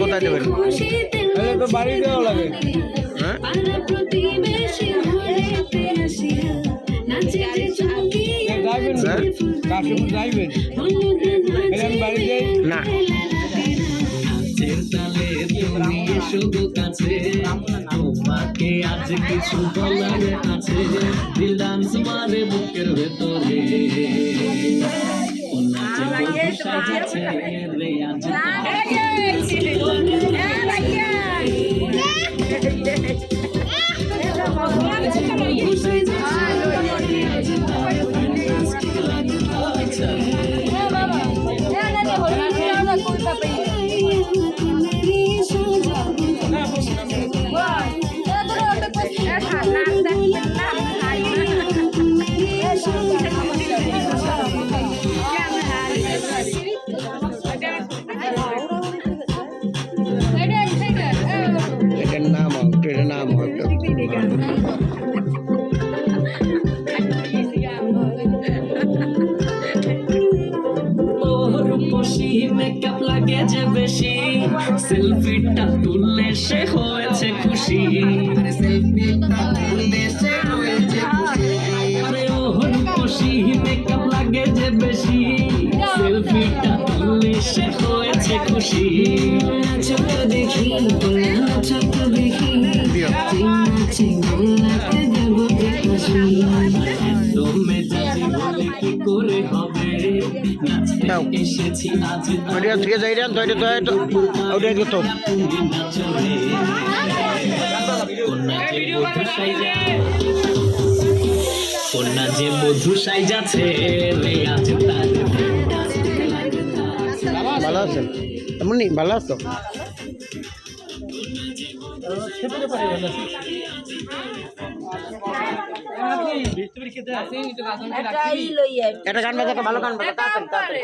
কোথায় দেবেন? তো বাড়ি দেওয়া লাগে। হ্যাঁ কাশিমপুর যাইবেন বাড়ি যাই না শুধু কাছে তোমাকে আজ কিছু বলার আছে দিল ডান্স মারে বুকের ভেতরে সাজাচ্ছে রে আজ এটার নাম হয়তো মেকআপ লাগে যে বেশি সেলফিটা তুললে সে হয়েছে খুশি আরে ও রূপসী মেকআপ লাগে যে বেশি সেলফিটা তুললে সে হয়েছে খুশি ছোট দেখি ছোট দেখি তুমি যাবি বলে কি করে হবে এসেছি আজ ওটা থেকে যাই রে তো ওটা তো কন্যা যে বধূ সাইজাছে রে আজ তার ভালো আছেন এমনি ভালো আছো একটা গান বাজা একটা ভালো গান বাজা তাড়াতাড়ি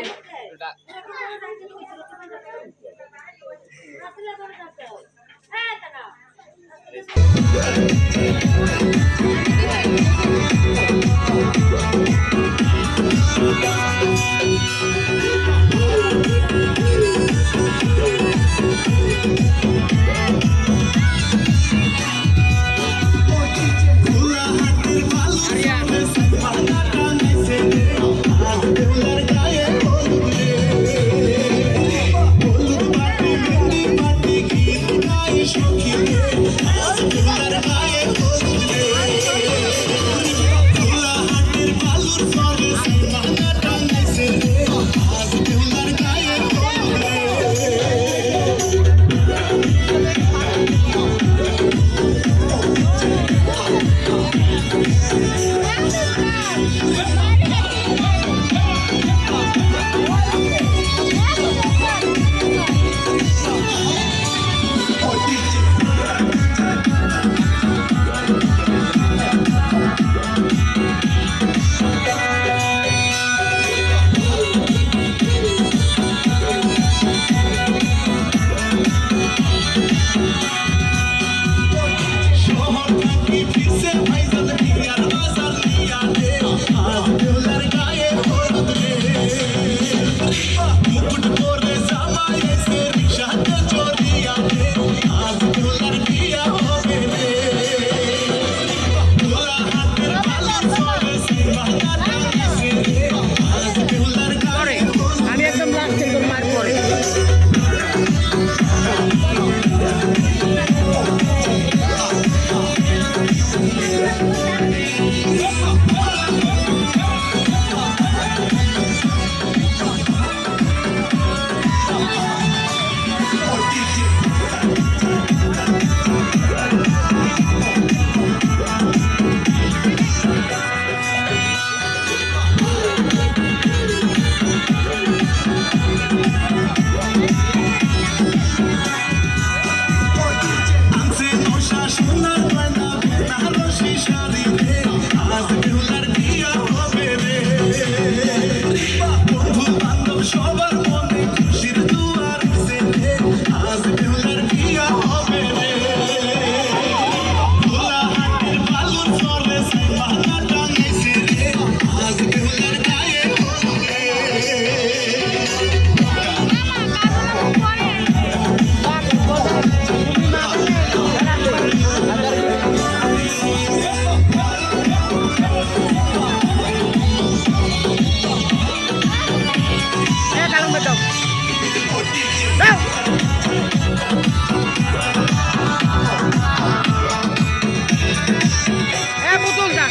এ পুতুলটা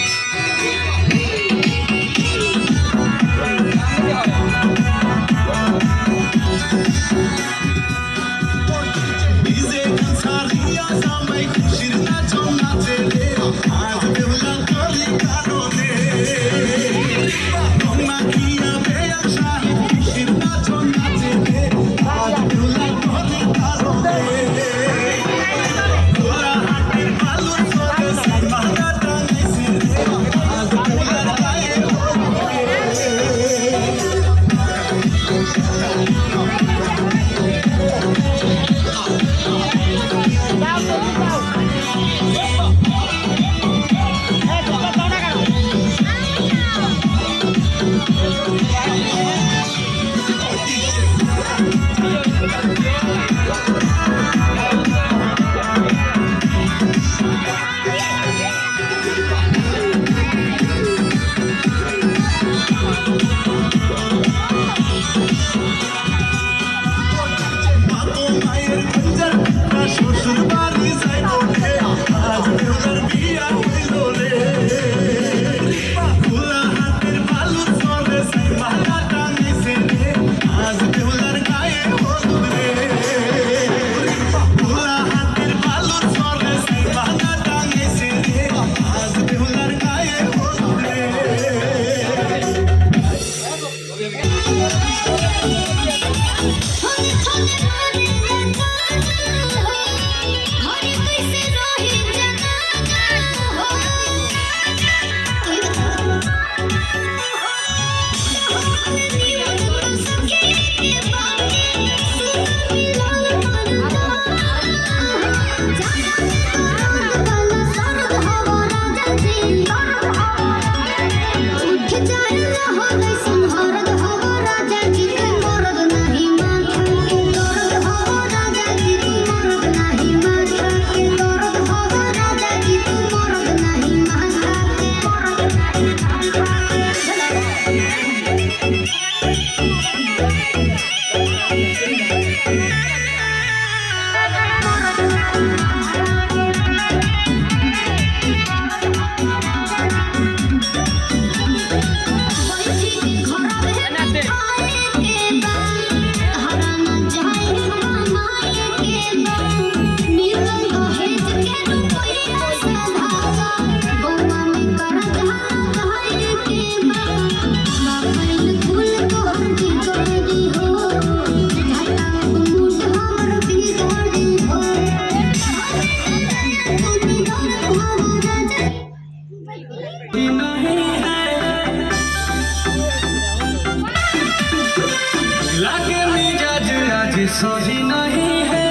सही नहीं है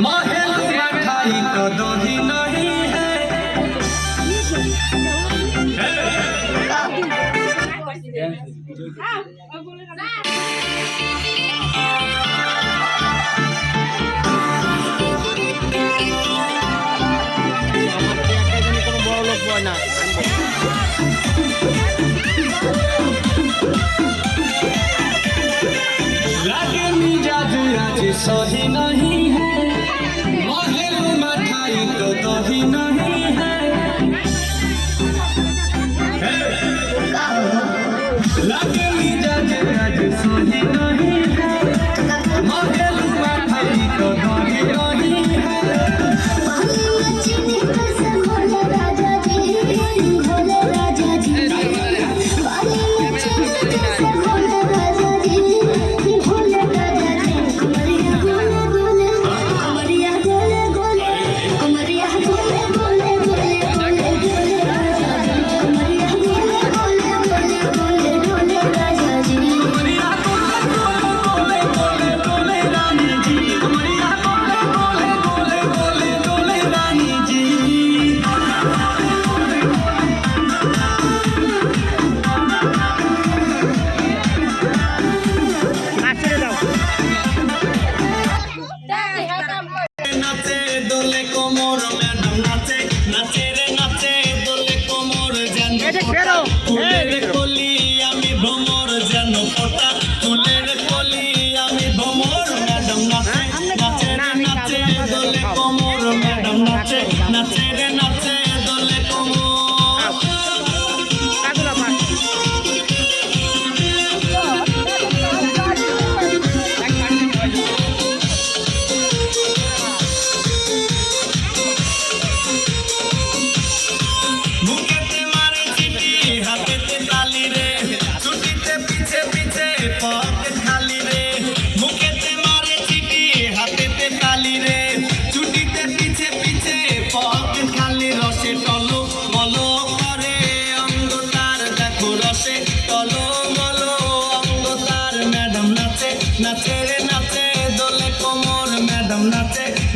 महल मठाई तो दही नहीं है কোনো বড় লোক হয় না लागे मिजाज आज सही नहीं है महल मठाई तो दही नहीं है लागे मिजाज आज सही नहीं है महल मठाई तो दही नहीं है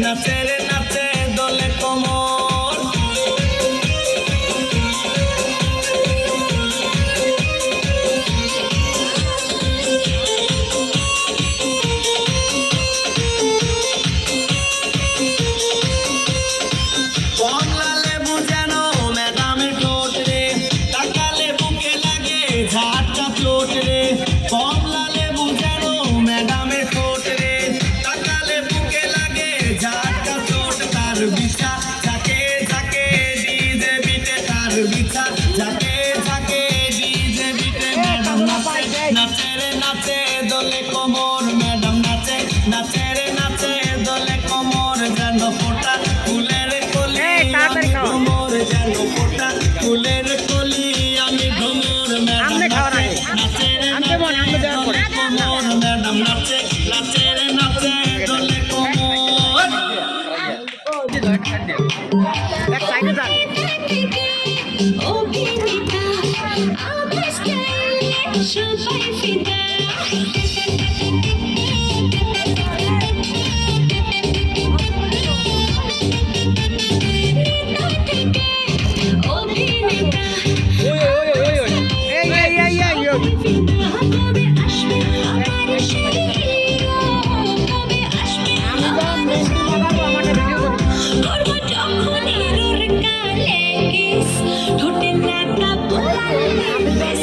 নাচে রে নাচে দোলে কোমর কমলা লেবু যেন ম্যাডামের ঠোঁট রে তাকালে বুকে লাগে ঝাটকা চোট রে কমলা লেবু যেন ম্যাডামের ঠোঁট রে তাকালে বুকে লাগে ঝাটকা চোট তার বিছা ঝাঁকে ঝাঁকে ডিজে বিটে তার বিছা ঝাঁকে ঝাঁকে ডিজে বিটে ম্যাডাম নাচে নাচে রে নাচে দোলে কোমর ম্যাডাম নাচে নাচে রে নাচে দোলে কোমর যেন ফোটা ফুলের কলি আমি ভ্রমর যেন ফোটা ফুলের কলি আমি ভ্রমর ম্যাডাম নাচে রে নাচে দোলে কোমর ম্যাডাম নাচে নাচে রে নাচে দোলে কোমর এক সাইডে যান সবাই ফিদা অভিনেতা কবে আসবে আমার সেই হিরো কবে আসবে করবো যখন হিরোর গালে কিস ঠোঁটে লাগা বোলালে বেশ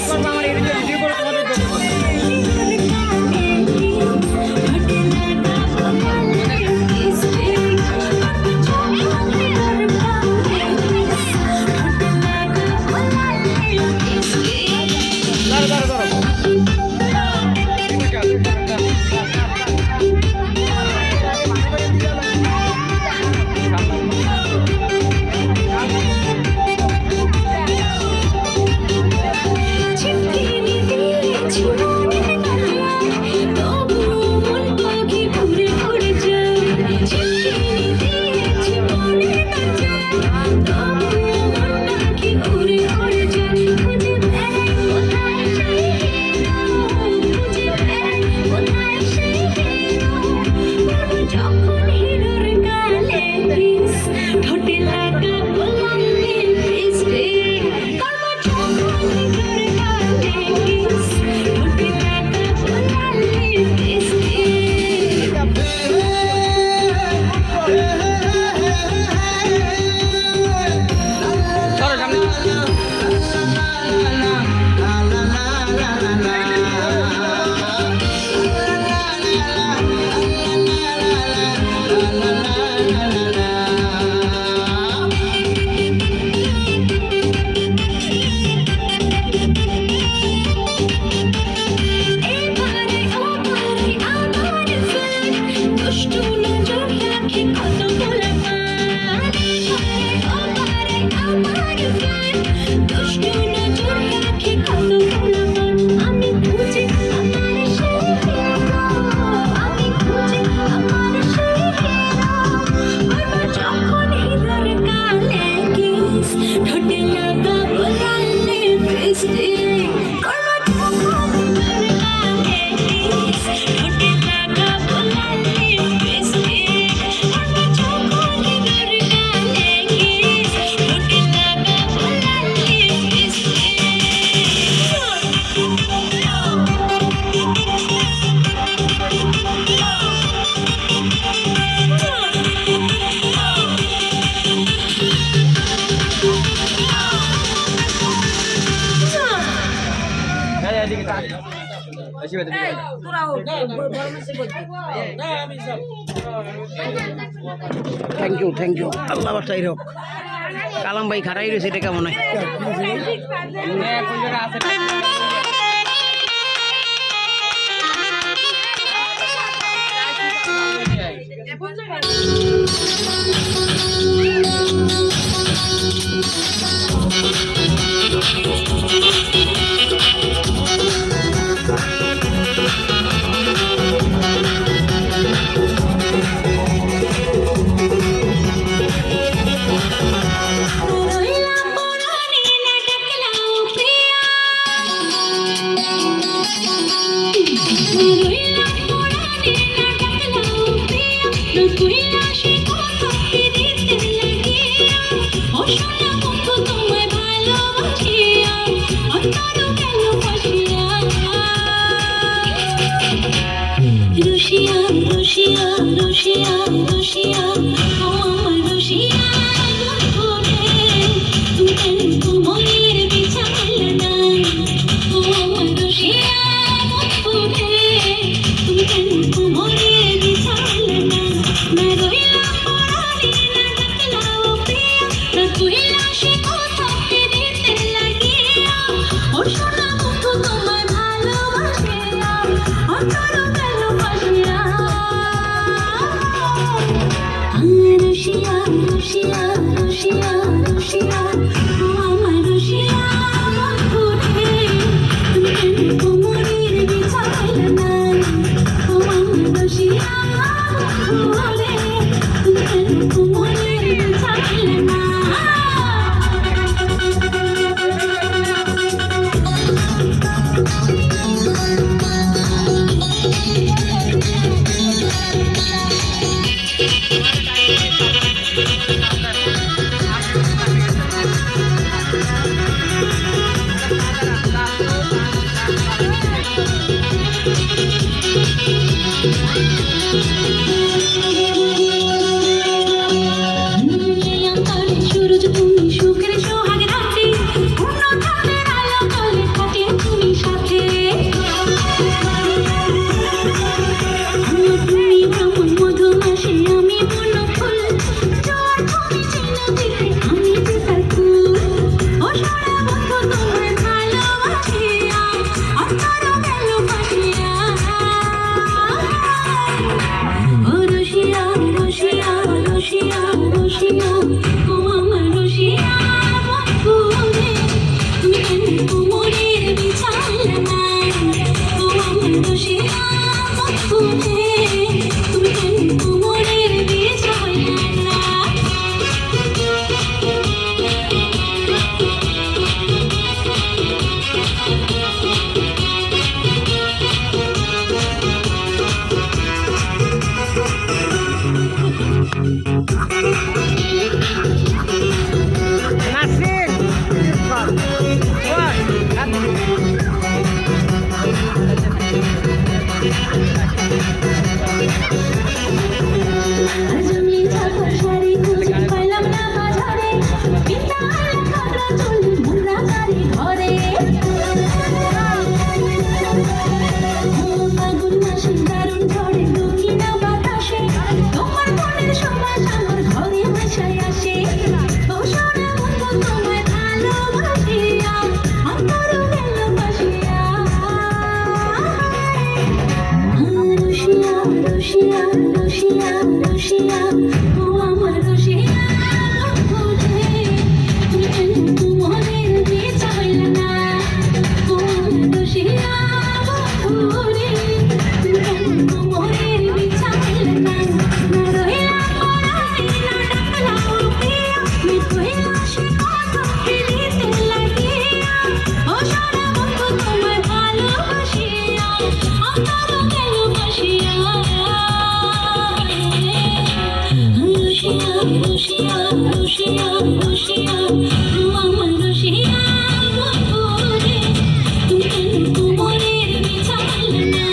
যখন হিরোর গালে কিস ঠোঁটে লাগা বোলালে বেশ করবো যখন হিরোর গালে কিস ঠোঁটে লাগা বোলালে বেশ সরো সামনে এবারে ওবারে আমার ফ্যান দুষ্টু নজর রাখে কত গোলাপান এবারে ওবারে আমার ফ্যান দুষ্টু নজর রাখে কত গোলাপান আমি খুঁজে আমার সেই হিরো আমি খুঁজে আমার সেই হিরো করবো যখন হিরোর গালে কিস ঠোঁটে লাগা বোলালে বেশ করবো যখন হিরোর গালে কিস ঠোঁটে লাগা বোলালে বেশ করবো যখন হিরোর গালে কিস ঠোঁটে লাগা বোলালে বেশ থ্যাংক ইউ আল্লাহ বাসাই হোক কালাম ভাই খারাই রয়েছে এটা কেমন হয় রইলাম পরাণে না ডাকলাম প্রিয়া, তুই আসে রসিয়া রসিয়া রসিয়া ও আমার রসিয়া বন্ধুরে তুমি কেন কোমরের বিছাইলে না ও আমার রসিয়া বন্ধুরে তুমি কেন কোমরের বিছাইলে না সূরজ তুমি সুখের সোহাগ রাতে পূর্ণ চাঁদের আলো তলে থাকে তুমি সাথে তুমি ভ্রমণ মধুমাসে আমি বন্য ফুল জোয়ার তুমি চিনো দিতে আমি চিতার ফুল ও সোনা বন্ধু তোমায় ভালোবাসিয়া অন্তর গেল বাসিয়া ও রসিয়া রসিয়া রসিয়া রসিয়া ও আমার রসিয়া বন্ধুরে তুমি কেন কোমরের বিছাইলে না ও আমার রসিয়া বন্ধুরে তুমি কেন কোমরের বিছাইলে না নাসরিন আজ আমি ছাপা শাড়ি খুঁজে পাইলাম না বাজারে পিতা খাটা চুল মুন্ডা গাড়ি ঘরে ফাগুন মাসে দারুণ ঝড়ে দক্ষিণা বাতাসে তোমার মনের সমাজ আমার ঘরে বাসায় আসে ও সোনা বন্ধু তোমায় ভালোবাসিয়া অন্তর গেল বাসিয়া রসিয়া রসিয়া রসিয়া রসিয়া ও আমার রসিয়া বন্ধুরে তুমি কেন কোমরের বিছাইলে না ও আমার রসিয়া বন্ধুরে তুমি কেন কোমরের বিছাইলে না না রহিলা পরাই না ডাকলাম প্রিয়া মিঠুইলা সে কত ফিরিতে লাগিয়া ও সোনা বন্ধু তোমায় ভালোবাসিয়া অন্তর গেল বাসিয়া রসিয়া রসিয়া রসিয়া রসিয়া ও আমার রসিয়া বন্ধুরে তুমি কেন কোমরের বিছাইলে না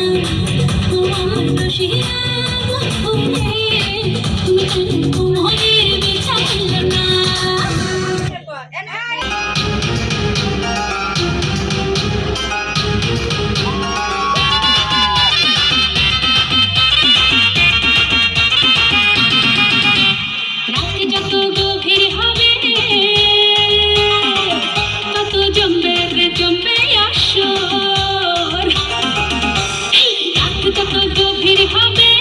ও আমার রসিয়া বন্ধুরে তুমি কেন কোমরের বিছাইলে না রাত যত গভীর হবে তত জমবে রে জমবে আসর রাত যত গভীর হবে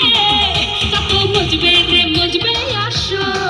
তত মজবে রে মজবে আসর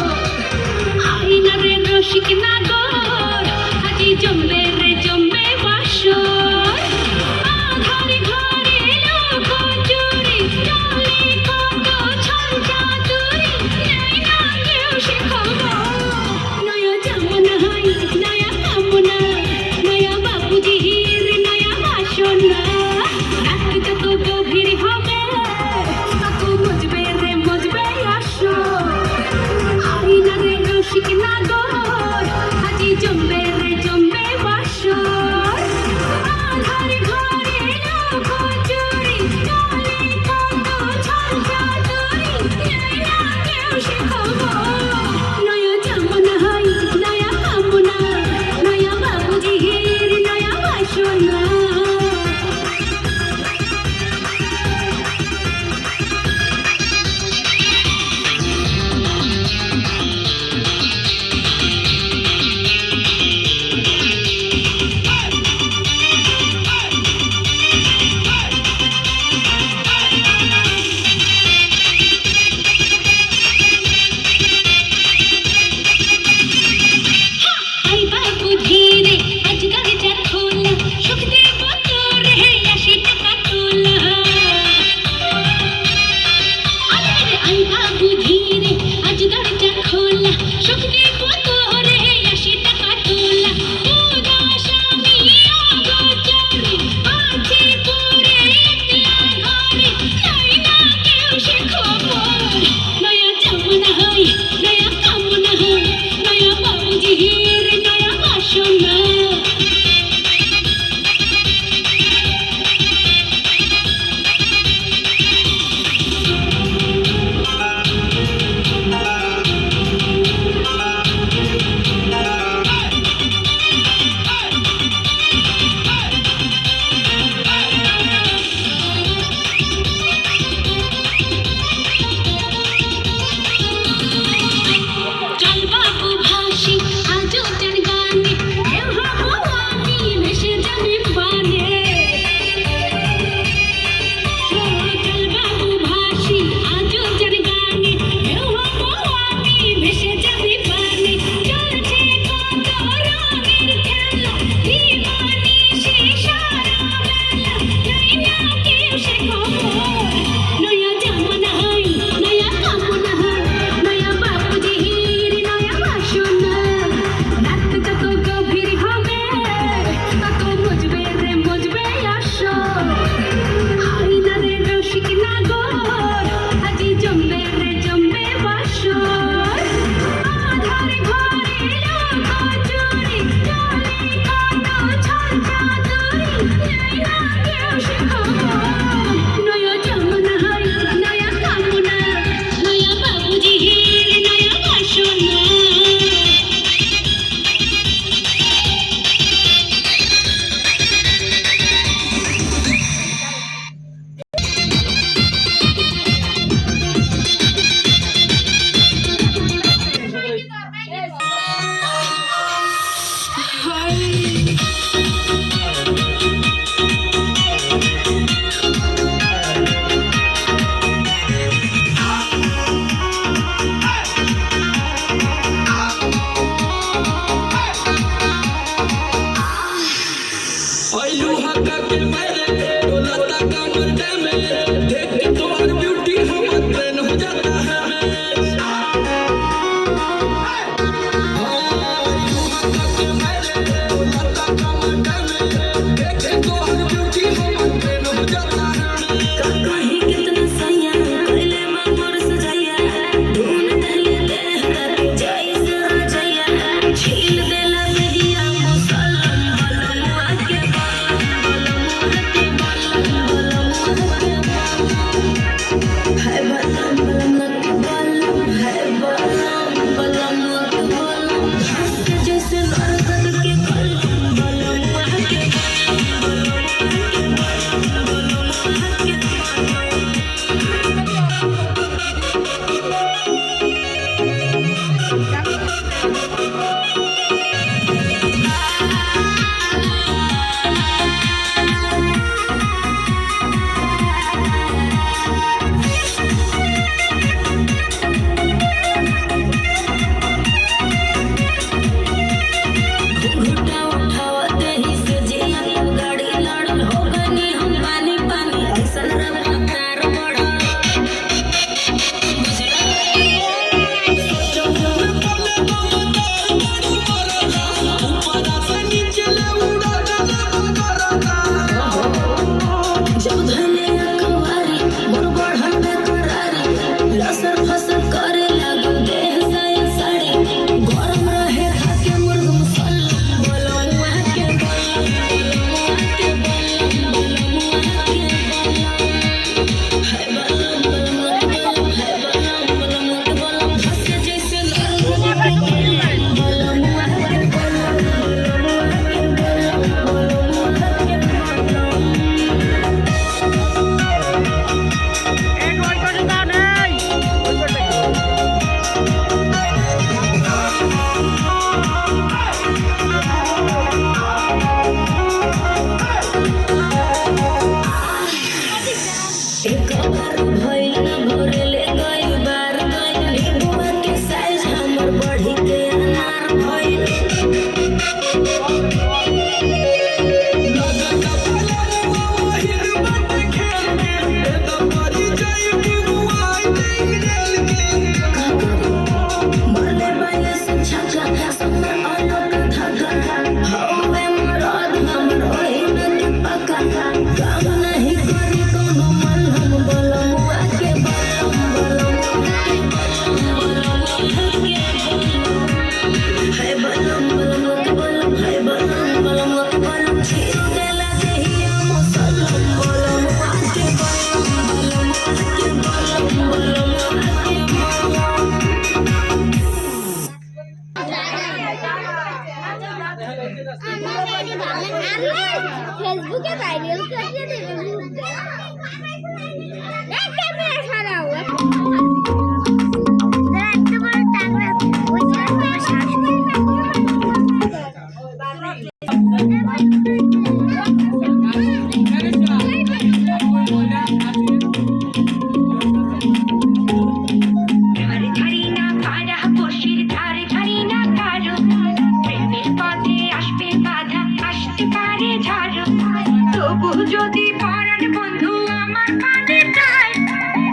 যদি পরাণ বন্ধু আমার কানে চায়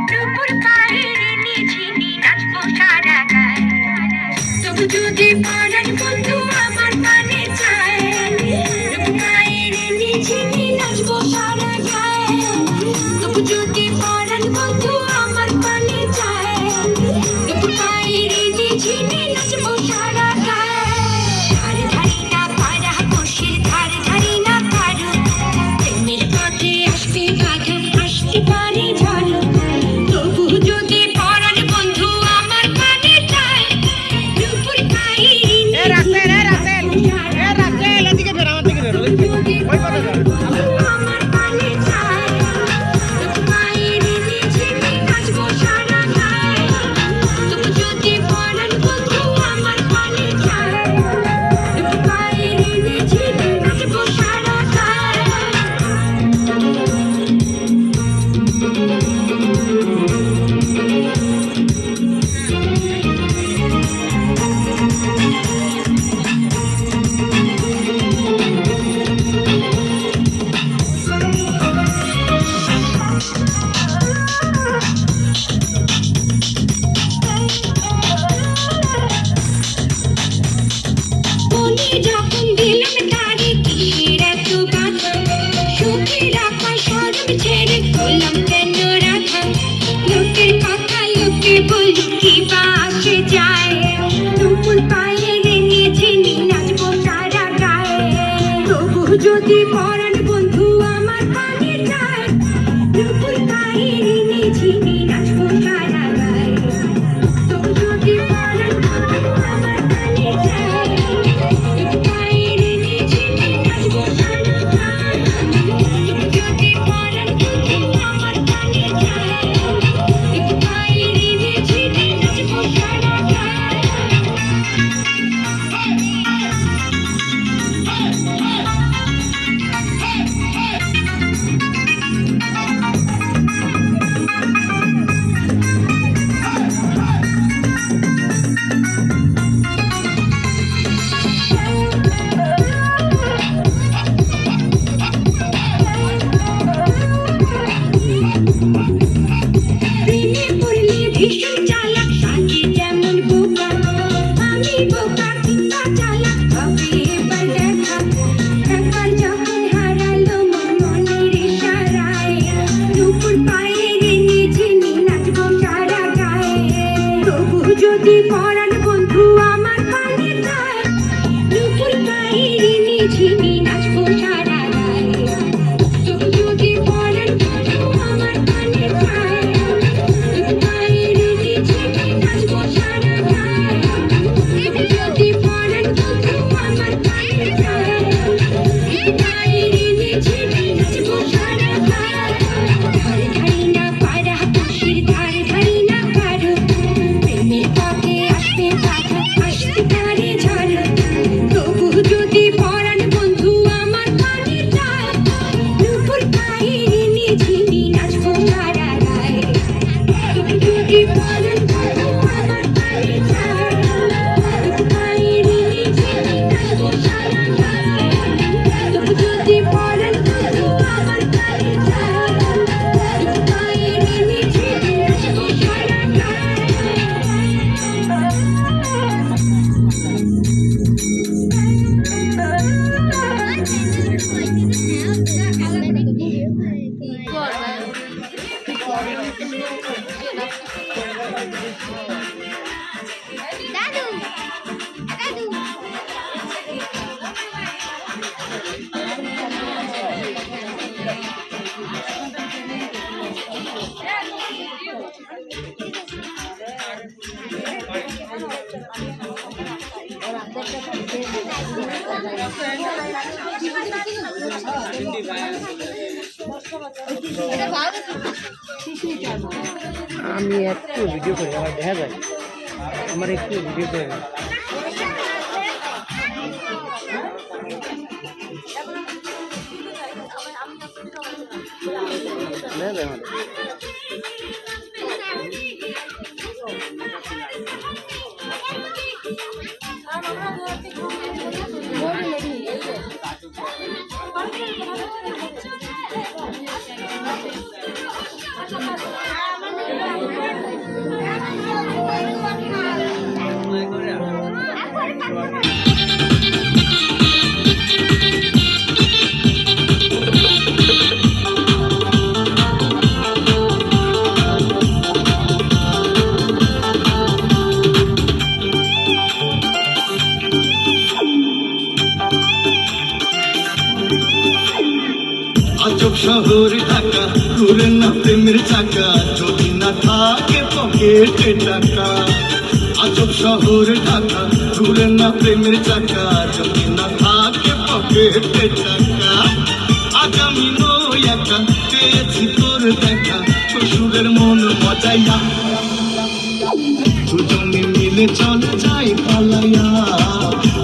দুপুর পায়ের নিঝিনি নাচবো সারা গায় তবু যদি পরাণ বন্ধু আমার কানে চায় দুপুর পায়ের নিঝিনি নাচবো সারা গায় তবু যদি পরাণ বন্ধু আমার কানে চায় দুপুর পায়ের নিঝিনি নাচবো সারা গায় ধারে ধারি না পাড়া বসির ধারে ধারি না পারো প্রেমের পথে আসবে বাধা আসতে পারে ঝড় তবু যদি পরাণ বন্ধু আমার কানে চায় দুপুর পায়ের এদিকে ফের আমার দিকে ফের ওই কথা আমার কানে চায় দুপুর পায়ের নিঝিনি নাচবো সারা গায় তবু যদি পরাণ বন্ধু আমার কানে চায় দুপুর পায়ের নিঝিনি নাচবো সারা গায় বলি যখন দিলাম তারে কিসের এত বাধা সুখের আকাশ সরব ছেড়ে হলাম কেন রাধা লোকের কথা লোকে বলি কি বা আসে যায় দুপুর পায়ের নিঝিনি নাচবো সারা গায়ে তবু যদি পরাণ বন্ধু আমার কানে চায় দুপুর পায়ের নিঝিনি নাচবো সারা গায়ে তবু যদি পরাণ বন্ধু আমার কানে চায় দুপুর পায়ের নিঝিনি নাচবো সারা গায়ে তবু যদি পরাণ বন্ধু আমার কানে চায় দুপুর পায়ের নিঝিনি নাচবো সারা গায়ে প্রেমে পড়লে ভীষণ চালাক সাজে যেমন বোকা আমি বোকা কিংবা চালাক হবে এবার দেখা একবার যখন হারালো মন মনের ইশারায় দুপুর পায়ের নিঝিনি নাচবো সারা গায়ে তবু যদি পরাণ বন্ধু আমার কানে চায় দুপুর পায়ের নিঝিনি নাচবো সারা গায়ে তবু যদি পরাণ বন্ধু আমার কানে চায় দুপুর পায়ের নিঝিনি নাচবো সারা গায়ে তবু যদি পরাণ বন্ধু আমার কানে চায় দুপুর পায়ের নিঝিনি নাচবো সারা গায়ে ধারে ধারি না পাড়া বসির ধারে ধারি না পারো প্রেমের পথে আসবে বাধা আসতে পারে ঝড় তবু যদি পরাণ বন্ধু আমার কানে চায় দুপুর পায়ের নিঝিনি নাচবো সারা গায়ে তবু যদি পরাণ বন্ধু আমার কানে চায় দুপুর পায়ের নিঝিনি নাচবো সারা গায়ে তবু যদি পরাণ বন্ধু আমার কানে চায় দুপুর পায়ের নিঝিনি নাচবো সারা দাদু দাদু হিন্দি ভাই আমি একটু ভিডিও করি, আমার দেখা যায়, আমার একটু ভিডিও করে না। আজব শহর ঢাকা, ঘুরে না প্রেমের চাকা, যদি না থাকে পকেটে টাকা। আজব শহর ঢাকা, ঘুরে না প্রেমের চাকা, যদি না থাকে পকেটে টাকা। আজ আমি নই একা, পেয়েছি তোর দেখা, শ্বশুরের মন মজাইয়া, দুজনে মিলে চলে যাই পালাইয়া,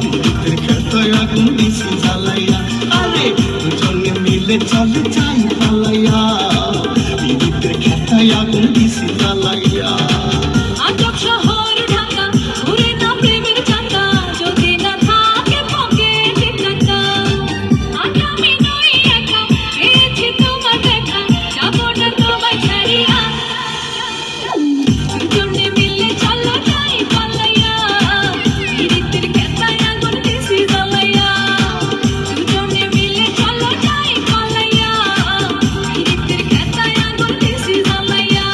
বিদ্যুতের খেতায় আগুন দিছি জ্বালাইয়া। আরে দুজনে মিলে চলে যাই পালাইয়া, বিদ্যুতের খেতায় আগুন দিছি জ্বালাইয়া। আজব শহর ঢাকা, ঘুরে না প্রেমের চাকা, যদি না থাকে পকেটে টাকা। আজ আমি নই একা, পেয়েছি তোমার দেখা, যাবো না তোমায় ছাড়িয়া। দুজনে মিলে চলো যাই পালাইয়া, বিদ্যুতের খেতায় আগুন দিছি জ্বালাইয়া। দুজনে মিলে চলো যাই পালাইয়া, বিদ্যুতের খেতায় আগুন দিছি জ্বালাইয়া।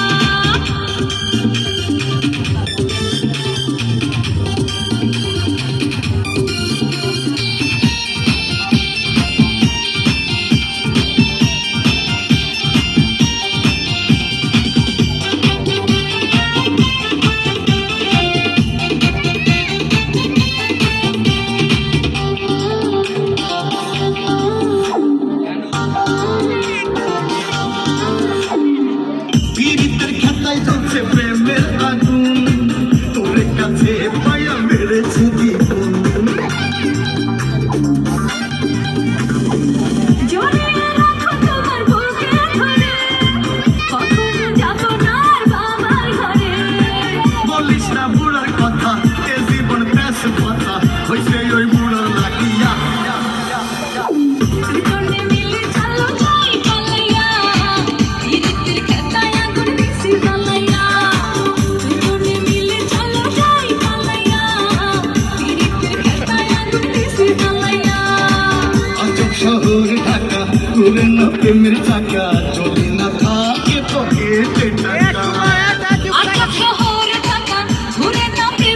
বিদ্যুতের খেতায় জ্বলছে প্রেমের আগুন, তোর কাছে পায়া মেরেছে দ্বিগুণ। জড়িয়ে রাখো তোমার বুকে ধরে, কখনো যাবো না আর বাবার ঘরে। বলিস না বুড়ার কথা, এ জীবন প্যাস কথা, হইছে ওই বুড়ার লাগিয়া। দুজনে মিলে চলো যাই পালাইয়া, বিদ্যুতের খেতায় আগুন দিছি জ্বালাইয়া। দুজনে মিলে চলো যাই পালাইয়া, বিদ্যুতের খেতায় আগুন দিছি জ্বালাইয়া। আজব শহর ঢাকা, ঘুরে না প্রেমের চাকা, যদি না থাকে পকেটে টাকা। আজব শহর ঢাকা, ঘুরে না প্রেমের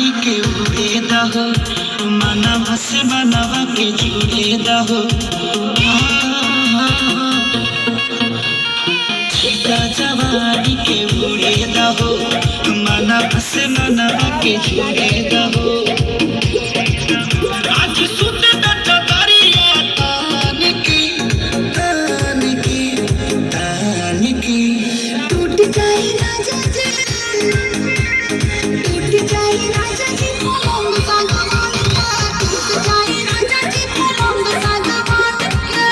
जवानी के उड़े दहो मनवा से मनवा के जुड़े दहो जवानी के उड़े दहो मनवा से मनवा के जुड़े दहो आज सुते डट दरिया तान की टूट जाए राजा जी टूट जाए राजा जी पलंग सागवान का टूट जाए राजा जी पलंग सागवान का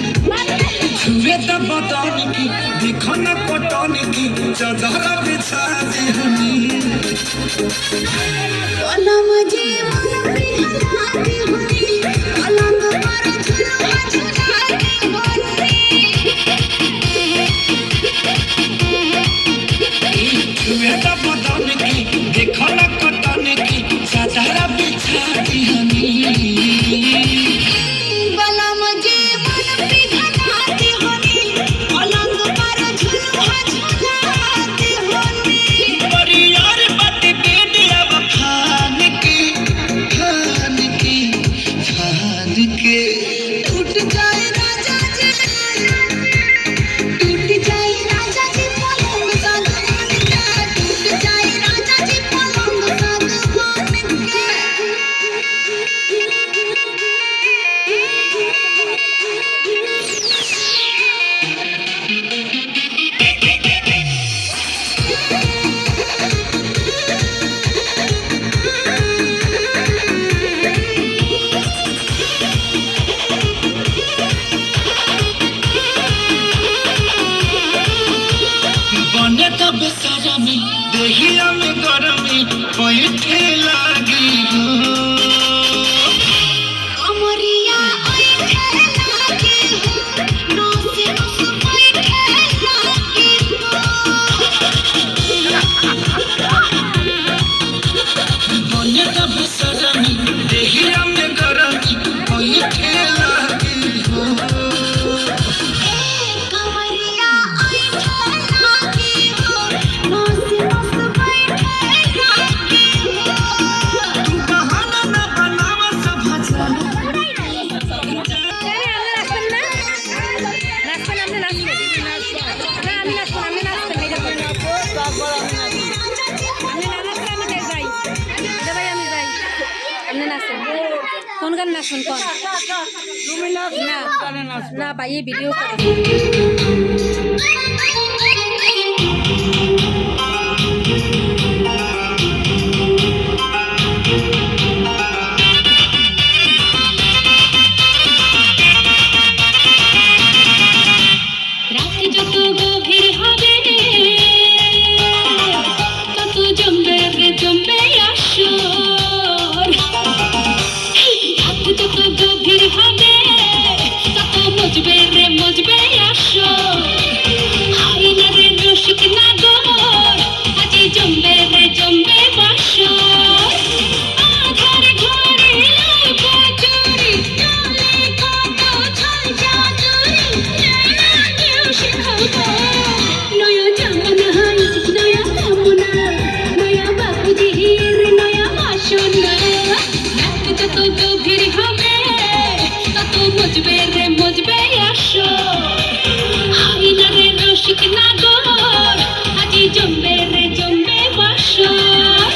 छुए त बदन की देखो न पटन की चदर बिछा देहनी कलम जी मन बिहलाती होनी पलंग पर झुलवा झुलाती होनी छुए त बदन की देखो न पटन की चदर बिछा देहनी कलम जी मन बिहलाती होनी पलंग पर झुलवा झुलाती होनी परियार बट बेड अब खान के टूट जाए राजा जी टूट जाए राजा जी पलंग सागवान का टूट जाए राजा जी पलंग सागवान बने तब सारा में देहिया में गरमी बैठे लागी हो अमरिया ऐठे लागे हो नोसे नोस बैठे लागे हो बने तब सारा में देहिया में गरमी बैठे लागी हो कमरिया ऐठे लागे हो नोसे नोस बैठे लागे हो तू बहाना न बनावा सब हजार কোন গান নাচুন কোন তুমি নাচ না গানে নাচ না ভাই এই ভিডিও করে রাত যত গভীর হবে তত জমবে রে জমবে আসর রাত যত গভীর হবে তত মজবে রে মজবে আসর আইনা রে রসিক নাগর আজি জমবে রে জমবে বাসর আধার ঘরে বাজুরি চলে কত ছল জাদুরি নয়া জামনা নয়া কামনা নয়া বাবুজির নয়া বাসনা রাত যত গভীর হবে তত মজবে রে মজবে আসর আইনা রে রসিক নাগর আজি জমবে রে জমবে বাসর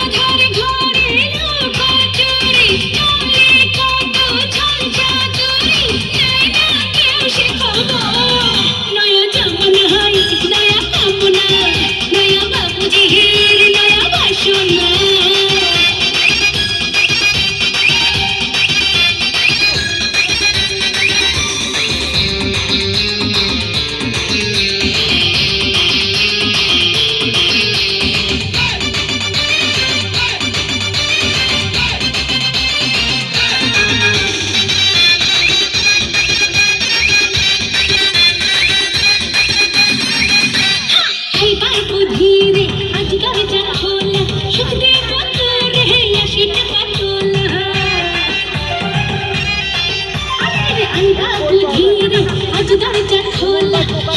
আধার ঘরে বাজুরি চলে কত ছল জাদুরি কেউ সে খবর নয়া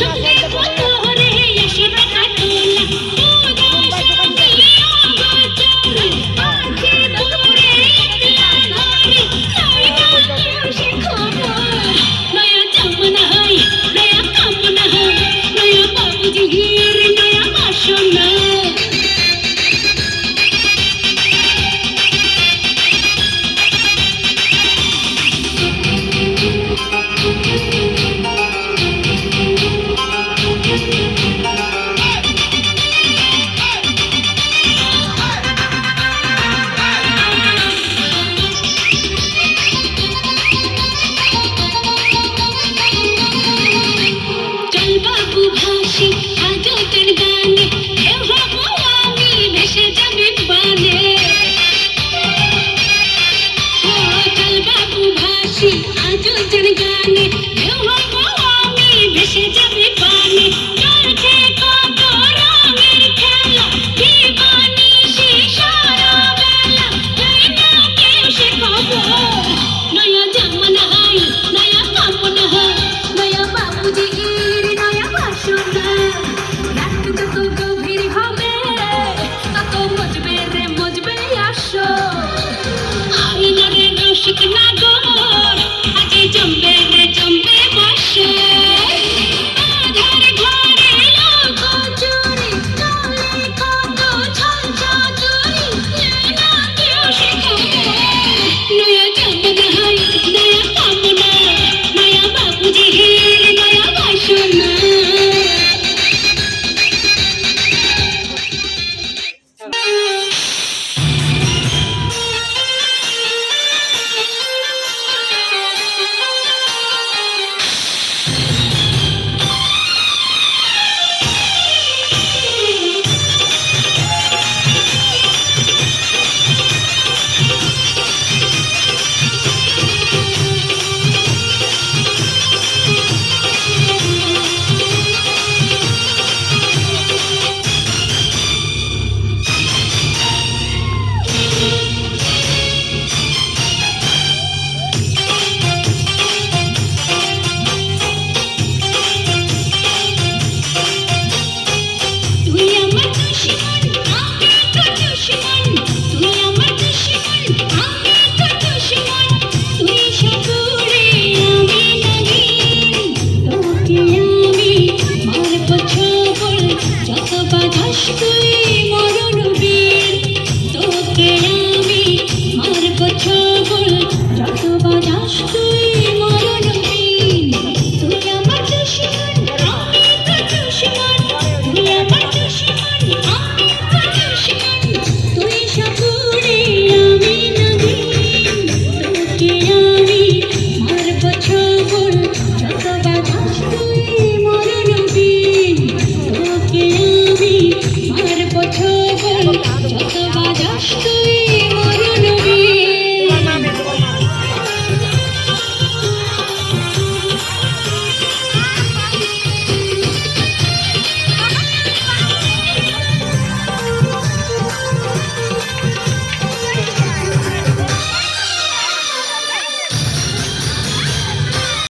সঙ্গে কত রে এসে টাকা তোলা ওদের সঙ্গে অগোচরে আছে দূরে একলা ঘরে তাই না কেউ সে খবর নয়া জামানা হয় নয়া কামনা হয় নয়া বাবুজি হির নয়া বাসনা চল বাবু ভাসি আজও তোর গানে ঢেউ হব আমি ভেসে যাবে বানে ও চল বাবু ভাসি আজও তোর গানে ঢেউ হব আমি ভেসে যাবে বানে চলছে কত রঙের খেলা দিবানিশি সারা বেলা তাই না কেউ সে খবর নয়া জামানা হয় নয়া কামনা হয় নয়া বাবুজি হির নয়া বাসনা রাত যত গভীর হবে তত মজবে রে মজবে আসো আইনা রে রসিক নাগর আজে জমবে রে জমবে বসে আধার ঘরে লোক চুরি চলে কত ছল চুরি না কেউ সে খবর নয়া জামানা হয় নয়া কামনা নয়া বাবুজি হির নয়া বাসনা তুই আমার দুশমন আমি তো দুশমন তুই আমার দুশমন আমি তো দুশমন তুই সাগরে আমি নাগিন তোকে আমি মারব ছবল যত বাধাস তুই